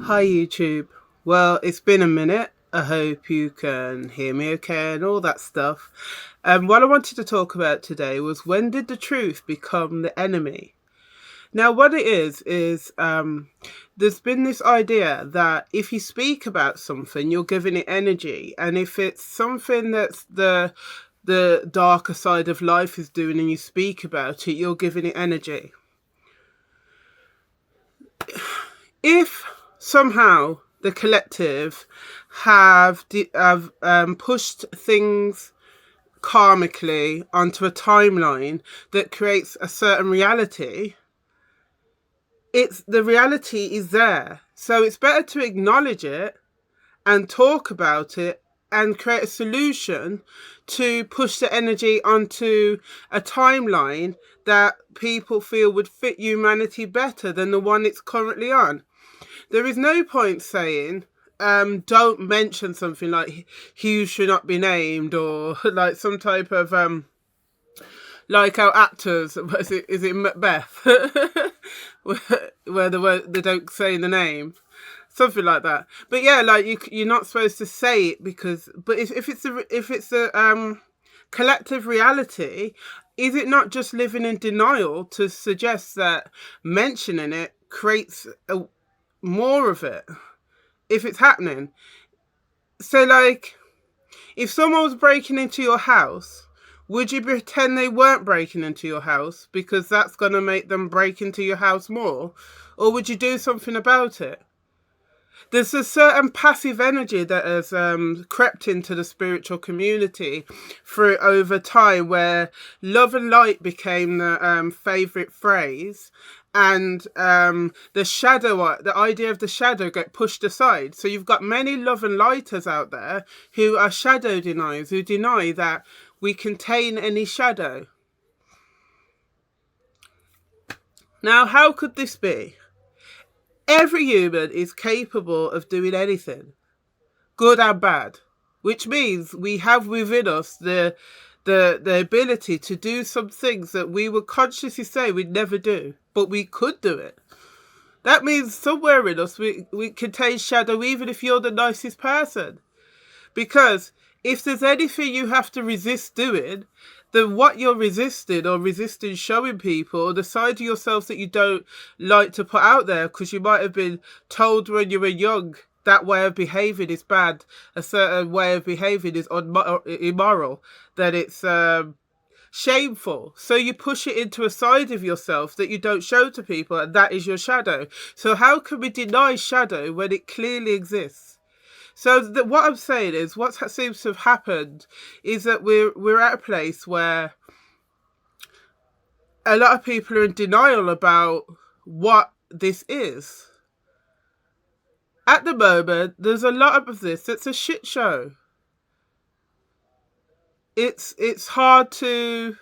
Hi YouTube. Well, it's been a minute. I hope you can hear me okay and all that stuff. What I wanted to talk about today was when did the truth become the enemy? Now, what it is there's been this idea that if you speak about something, you're giving it energy, and if it's something that's the darker side of life is doing, and you speak about it, you're giving it energy. If somehow the collective have pushed things karmically onto a timeline that creates a certain reality, it's the reality is there. So it's better to acknowledge it and talk about it and create a solution to push the energy onto a timeline that people feel would fit humanity better than the one it's currently on. There is no point saying, don't mention something like Hugh should not be named, or like some type of like our actors. Is it Macbeth, where they don't say the name, something like that. But yeah, like you're not supposed to say it because. But if it's a collective reality, is it not just living in denial to suggest that mentioning it creates more of it if it's happening? So like, if someone was breaking into your house, would you pretend they weren't breaking into your house because that's going to make them break into your house more? Or would you do something about it? There's a certain passive energy that has crept into the spiritual community through over time, where love and light became the favourite phrase, and the idea of the shadow get pushed aside. So you've got many love and lighters out there who are shadow deniers, who deny that we contain any shadow. Now, how could this be? Every human is capable of doing anything, good and bad, which means we have within us the ability to do some things that we would consciously say we'd never do, but we could do it. That means somewhere in us we contain shadow, even if you're the nicest person. Because if there's anything you have to resist doing, then what you're resisting or resisting showing people, or the side of yourself that you don't like to put out there because you might have been told when you were young that way of behaving is bad, a certain way of behaving is immoral, that it's shameful. So you push it into a side of yourself that you don't show to people, and that is your shadow. So how can we deny shadow when it clearly exists? So what I'm saying is, what seems to have happened is that we're at a place where a lot of people are in denial about what this is. At the moment, there's a lot of this that's a shit show. It's hard to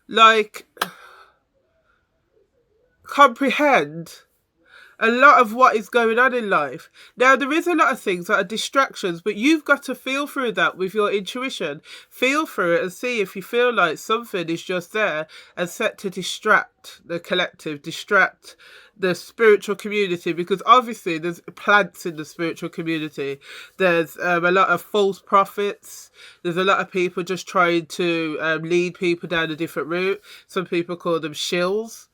like comprehend a lot of what is going on in life. Now, there is a lot of things that are distractions, but you've got to feel through that with your intuition. Feel through it and see if you feel like something is just there and set to distract the collective, distract the spiritual community, because obviously there's plants in the spiritual community. There's a lot of false prophets. There's a lot of people just trying to lead people down a different route. Some people call them shills.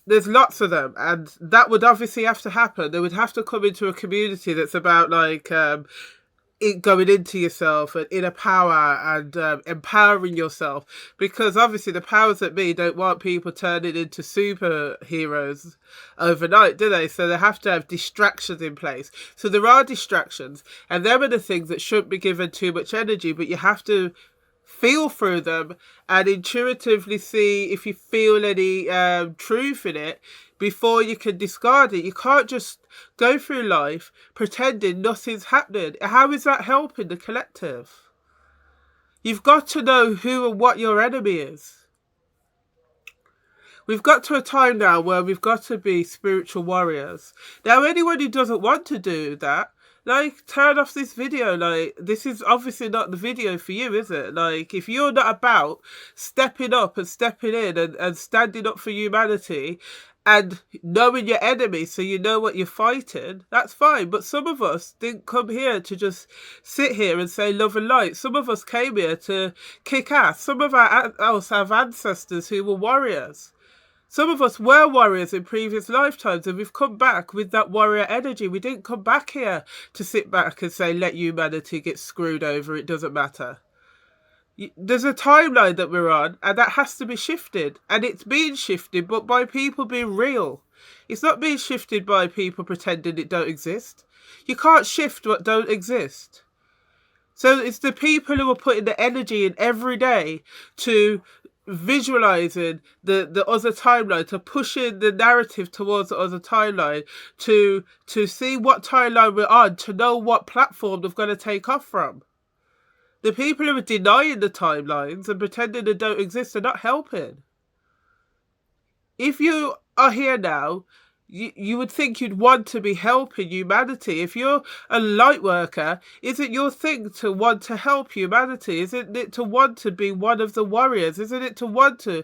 There's lots of them, and that would obviously have to happen. They would have to come into a community that's about like going into yourself and inner power and empowering yourself, because obviously the powers that be don't want people turning into superheroes overnight, do they? So they have to have distractions in place. So there are distractions, and them are the things that shouldn't be given too much energy, but you have to feel through them and intuitively see if you feel any truth in it before you can discard it. You can't just go through life pretending nothing's happening. How is that helping the collective? You've got to know who and what your enemy is. We've got to a time now where we've got to be spiritual warriors. Now, anyone who doesn't want to do that, like, turn off this video. Like, this is obviously not the video for you, is it? Like, if you're not about stepping up and stepping in and standing up for humanity and knowing your enemy so you know what you're fighting, that's fine. But some of us didn't come here to just sit here and say love and light. Some of us came here to kick ass. Some of us have ancestors who were warriors. Some of us were warriors in previous lifetimes, and we've come back with that warrior energy. We didn't come back here to sit back and say, let humanity get screwed over, it doesn't matter. There's a timeline that we're on, and that has to be shifted. And it's being shifted, but by people being real. It's not being shifted by people pretending it don't exist. You can't shift what don't exist. So it's the people who are putting the energy in every day to visualizing the other timeline, to pushing the narrative towards the other timeline, to see what timeline we're on, to know what platform they're going to take off from. The people who are denying the timelines and pretending they don't exist are not helping. If you are here now, you would think you'd want to be helping humanity. If you're a light worker, is it your thing to want to help humanity? Isn't it to want to be one of the warriors? Isn't it to want to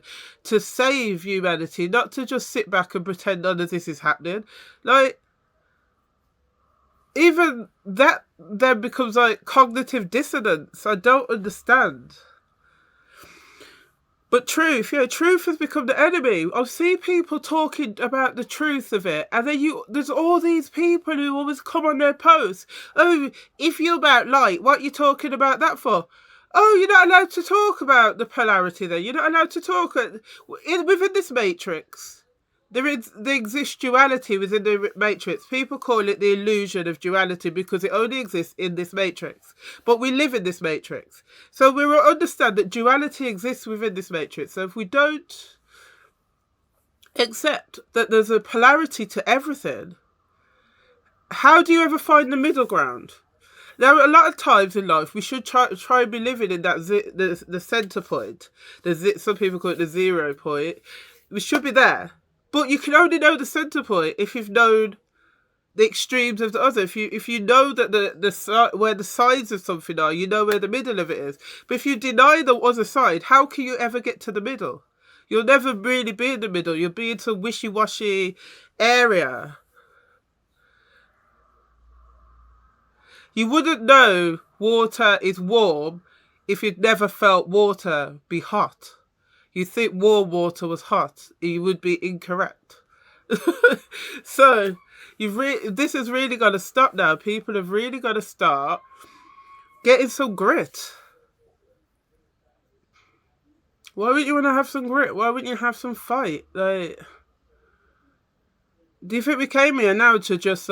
save humanity, not to just sit back and pretend none of this is happening? Like, even that then becomes like cognitive dissonance. I don't understand. But truth has become the enemy. I've seen people talking about the truth of it, and then there's all these people who always come on their posts. Oh, if you're about light, what are you talking about that for? Oh, you're not allowed to talk about the polarity then. You're not allowed to talk within this matrix. There exists duality within the matrix. People call it the illusion of duality because it only exists in this matrix. But we live in this matrix. So we will understand that duality exists within this matrix. So if we don't accept that there's a polarity to everything, how do you ever find the middle ground? Now, a lot of times in life, we should try and be living in that the center point. Some people call it the 0 point. We should be there. But you can only know the center point if you've known the extremes of the other. If you know that where the sides of something are, you know where the middle of it is. But if you deny the other side, how can you ever get to the middle? You'll never really be in the middle. You'll be in some wishy-washy area. You wouldn't know water is warm if you'd never felt water be hot. You think warm water was hot, you would be incorrect. So, this has really got to stop now. People have really got to start getting some grit. Why wouldn't you want to have some grit? Why wouldn't you have some fight? Like, do you think we came here now to just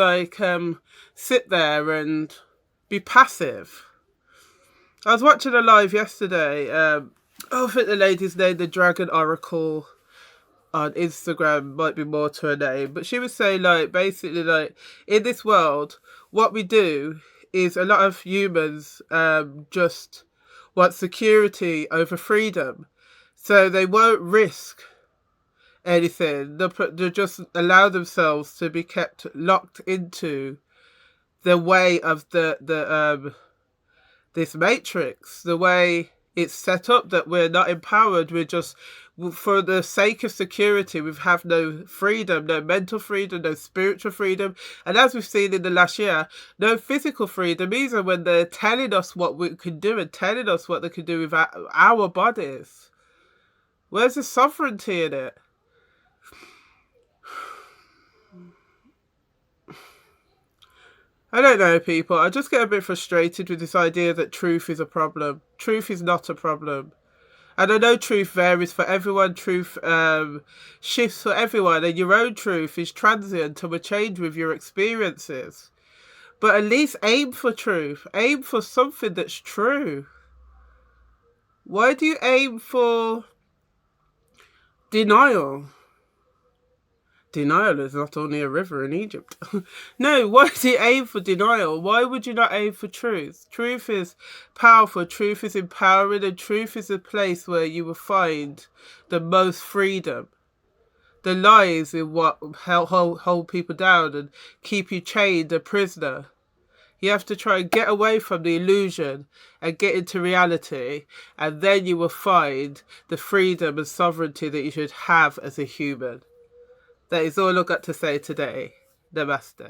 sit there and be passive? I was watching a live yesterday. I think the lady's name, the Dragon Oracle on Instagram, might be more to her name. But she was saying, basically, in this world, what we do is a lot of humans just want security over freedom. So they won't risk anything. They'll just allow themselves to be kept locked into the way of this matrix, the way it's set up, that we're not empowered. We're just, for the sake of security, we have no freedom, no mental freedom, no spiritual freedom. And as we've seen in the last year, no physical freedom either, when they're telling us what we can do and telling us what they can do with our bodies. Where's the sovereignty in it? I don't know, people. I just get a bit frustrated with this idea that truth is a problem. Truth is not a problem. And I know truth varies for everyone. Truth shifts for everyone. And your own truth is transient and will change with your experiences. But at least aim for truth. Aim for something that's true. Why do you aim for denial? Denial is not only a river in Egypt. No, why do you aim for denial? Why would you not aim for truth? Truth is powerful, truth is empowering, and truth is a place where you will find the most freedom. The lies is what hold people down and keep you chained, a prisoner. You have to try and get away from the illusion and get into reality, and then you will find the freedom and sovereignty that you should have as a human. That is all I've got to say today. Namaste.